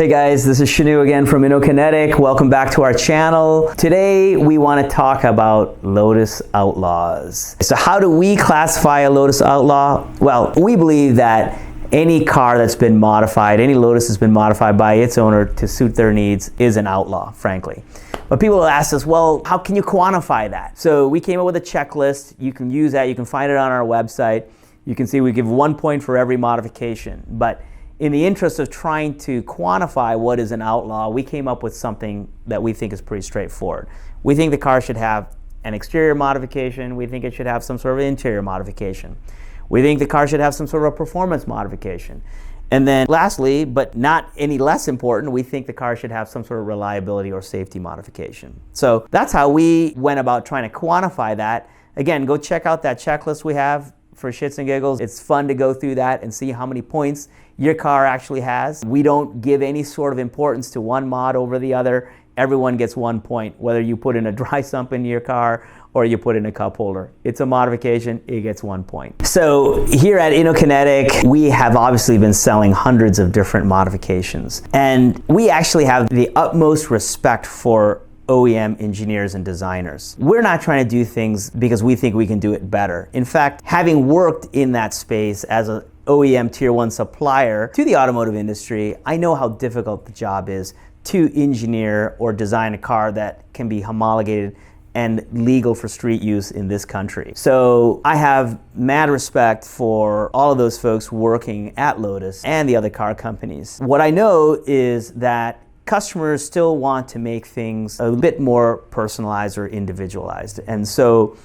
Hey guys, this is Shinoo again from Kinetic. Welcome back to our channel. Today we want to talk about Lotus Outlaws. So how do we classify a Lotus Outlaw? Well, we believe that any car that's been modified, any Lotus that's been modified by its owner to suit their needs is an outlaw, frankly. But people ask us, well, how can you quantify that? So we came up with a checklist. You can use that. You can find it on our website. You can see we give 1 point for every modification. But in the interest of trying to quantify what is an outlaw, we came up with something that we think is pretty straightforward. We think the car should have an exterior modification. We think it should have some sort of interior modification. We think the car should have some sort of performance modification. And then lastly, but not any less important, we think the car should have some sort of reliability or safety modification. So that's how we went about trying to quantify that. Again, go check out that checklist we have for shits and giggles. It's fun to go through that and see how many points your car actually has. We don't give any sort of importance to one mod over the other. Everyone gets 1 point, whether you put in a dry sump in your car or you put in a cup holder. It's a modification, it gets 1 point. So here at Kinetic, we have obviously been selling hundreds of different modifications. And we actually have the utmost respect for OEM engineers and designers. We're not trying to do things because we think we can do it better. In fact, having worked in that space as an OEM Tier 1 supplier to the automotive industry, I know how difficult the job is to engineer or design a car that can be homologated and legal for street use in this country. So I have mad respect for all of those folks working at Lotus and the other car companies. What I know is that customers still want to make things a bit more personalized or individualized. And so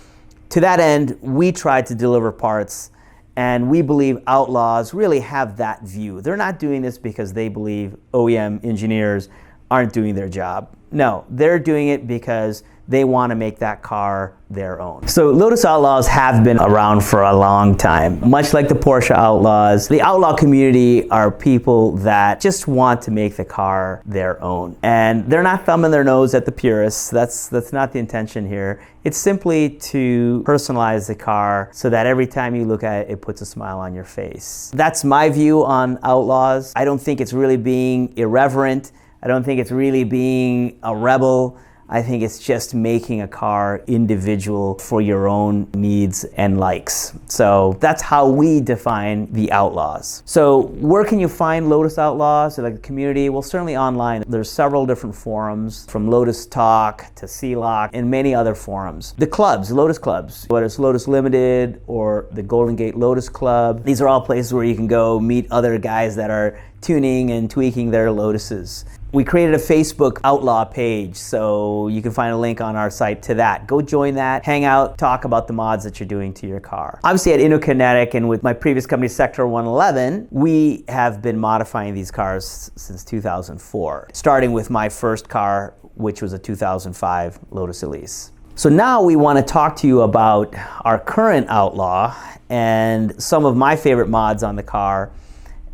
to that end, we try to deliver parts, and we believe Outlaws really have that view. They're not doing this because they believe OEM engineers aren't doing their job. No, they're doing it because they want to make that car their own. So Lotus Outlaws have been around for a long time. Much like the Porsche Outlaws, the Outlaw community are people that just want to make the car their own. And they're not thumbing their nose at the purists. That's not the intention here. It's simply to personalize the car so that every time you look at it, it puts a smile on your face. That's my view on Outlaws. I don't think it's really being irreverent. I don't think it's really being a rebel. I think it's just making a car individual for your own needs and likes. So that's how we define the Outlaws. So where can you find Lotus Outlaws, like the community? Well, certainly online. There's several different forums, from Lotus Talk to C-Lock and many other forums. The clubs, Lotus clubs, whether it's Lotus Limited or the Golden Gate Lotus Club, these are all places where you can go meet other guys that are tuning and tweaking their Lotuses. We created a Facebook Outlaw page, so you can find a link on our site to that. Go join that, hang out, talk about the mods that you're doing to your car. Obviously at Kinetic and with my previous company, Sector 111, we have been modifying these cars since 2004, starting with my first car, which was a 2005 Lotus Elise. So now we want to talk to you about our current Outlaw and some of my favorite mods on the car,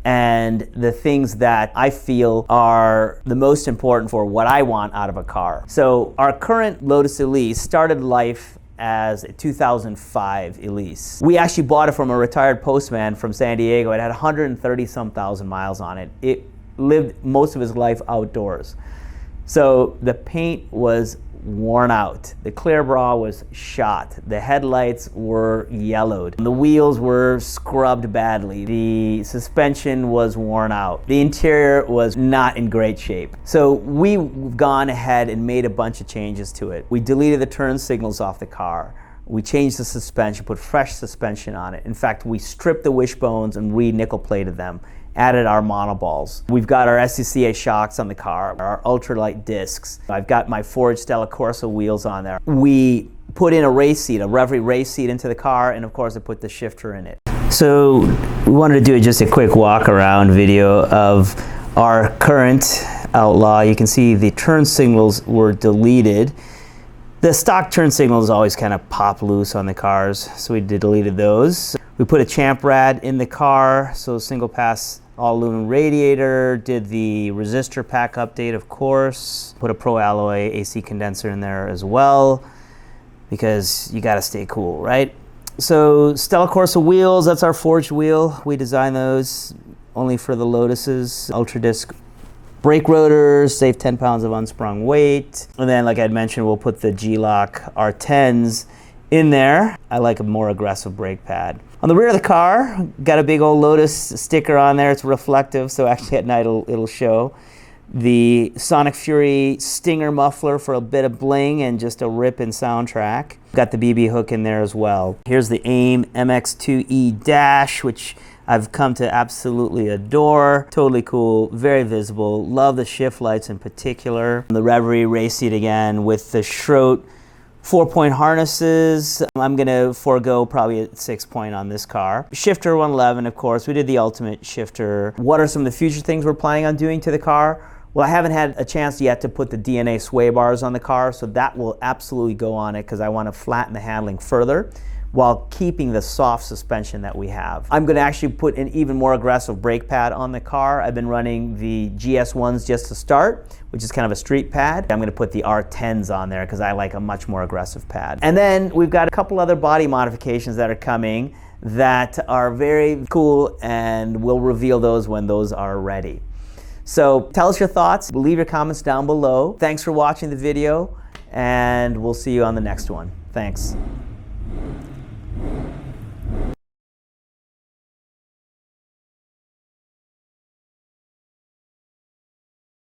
and the things that I feel are the most important for what I want out of a car. So our current Lotus Elise started life as a 2005 Elise. We actually bought it from a retired postman from San Diego. It had 130-some thousand miles on it. It lived most of his life outdoors. So the paint was worn out. The clear bra was shot. The headlights were yellowed. The wheels were scrubbed badly. The suspension was worn out. The interior was not in great shape. So we've gone ahead and made a bunch of changes to it. We deleted the turn signals off the car. We changed the suspension, put fresh suspension on it. In fact, we stripped the wishbones and re-nickel plated them. Added our monoballs. We've got our SCCA shocks on the car, our ultralight discs. I've got my forged Stella Corsa wheels on there. We put in a race seat, a Reverie race seat into the car, and of course I put the shifter in it. So we wanted to do just a quick walk around video of our current Outlaw. You can see the turn signals were deleted. The stock turn signals always kind of pop loose on the cars, so we deleted those. We put a champ rad in the car, so single pass all aluminum radiator, did the resistor pack update, of course, put a pro alloy AC condenser in there as well, because you gotta stay cool, right? So Stella Corsa wheels, that's our forged wheel. We designed those only for the Lotuses. Ultra disc brake rotors, save 10 pounds of unsprung weight. And then, like I'd mentioned, we'll put the G-Lock R10s in there. I like a more aggressive brake pad. On the rear of the car, got a big old Lotus sticker on there. It's reflective, so actually at night it'll show. The Sonic Fury Stinger muffler for a bit of bling and just a ripping soundtrack. Got the BB hook in there as well. Here's the AIM MX2E Dash, which I've come to absolutely adore. Totally cool, very visible. Love the shift lights in particular. The Reverie race seat again with the Schroet 4-point harnesses. I'm gonna forego probably a 6-point on this car. Shifter 111, of course. We did the ultimate shifter. What are some of the future things we're planning on doing to the car? Well, I haven't had a chance yet to put the DNA sway bars on the car, so that will absolutely go on it because I want to flatten the handling further while keeping the soft suspension that we have. I'm going to actually put an even more aggressive brake pad on the car. I've been running the GS1s just to start, which is kind of a street pad. I'm going to put the R10s on there because I like a much more aggressive pad. And then we've got a couple other body modifications that are coming that are very cool, and we'll reveal those when those are ready. So tell us your thoughts, leave your comments down below. Thanks for watching the video, and we'll see you on the next one. Thanks.